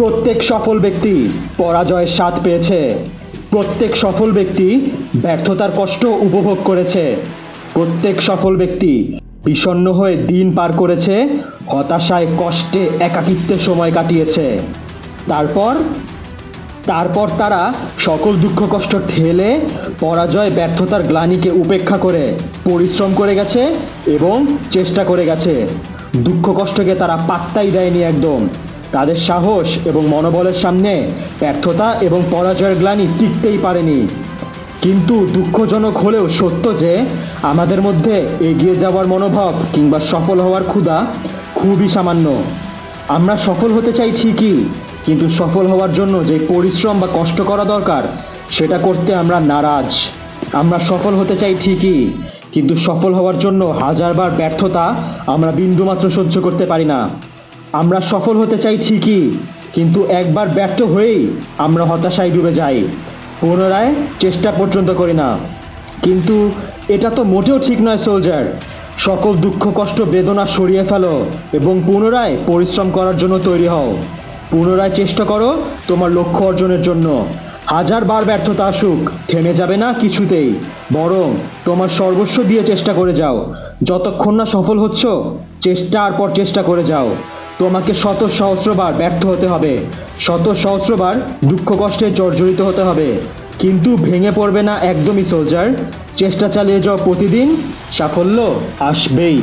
প্রত্যেক সফল ব্যক্তি পরাজয়ের স্বাদ পেয়েছে। প্রত্যেক সফল ব্যক্তি ব্যর্থতার কষ্ট উপভোগ করেছে। প্রত্যেক সফল ব্যক্তি বিষণ্ণ হয়ে দিন পার করেছে, হতাশায়, কষ্টে, একাকিত্বে সময় কাটিয়েছে। তারপর তারপর তারা সকল দুঃখ কষ্ট ঠেলে পরাজয়, ব্যর্থতার গ্লানিকে উপেক্ষা করে পরিশ্রম করে গেছে এবং চেষ্টা করে গেছে। দুঃখ কষ্টকে তারা পাত্তাই দেয়নি একদম। তাদের সাহস এবং মনোবলের সামনে ব্যর্থতা এবং পরাজয়ের গ্লানি টিকতেই পারেনি। কিন্তু দুঃখজনক হলেও সত্য যে আমাদের মধ্যে এগিয়ে যাওয়ার মনোভাব কিংবা সফল হওয়ার ক্ষুধা খুবই সামান্য। আমরা সফল হতে চাই ঠিকই, কিন্তু সফল হওয়ার জন্য যে পরিশ্রম বা কষ্ট করা দরকার সেটা করতে আমরা নারাজ। আমরা সফল হতে চাই ঠিকই, কিন্তু সফল হওয়ার জন্য হাজারবার ব্যর্থতা আমরা বিন্দুমাত্র সহ্য করতে পারি না। আমরা সফল হতে চাই ঠিকই, কিন্তু একবার ব্যর্থ হয়েই আমরা হতাশায় ডুবে যাই, পুনরায় চেষ্টা পর্যন্ত করি না। কিন্তু এটা তো মোটেও ঠিক নয় সোলজার। সকল দুঃখ কষ্ট বেদনা সরিয়ে ফেলো এবং পুনরায় পরিশ্রম করার জন্য তৈরি হও। পুনরায় চেষ্টা করো তোমার লক্ষ্য অর্জনের জন্য। হাজারবার ব্যর্থতা আসুক, থেমে যাবে না কিছুতেই, বরং তোমার সর্বস্ব দিয়ে চেষ্টা করে যাও। যতক্ষণ না সফল হচ্ছ, চেষ্টার পর চেষ্টা করে যাও। তোমাকে শত সহস্রবার ব্যর্থ হতে হবে, শত সহস্রবার দুঃখ কষ্টে জর্জরিত হতে হবে, কিন্তু ভেঙে পড়বে না একদমই সোলজার। চেষ্টা চালিয়ে যাও প্রতিদিন, সাফল্য আসবেই।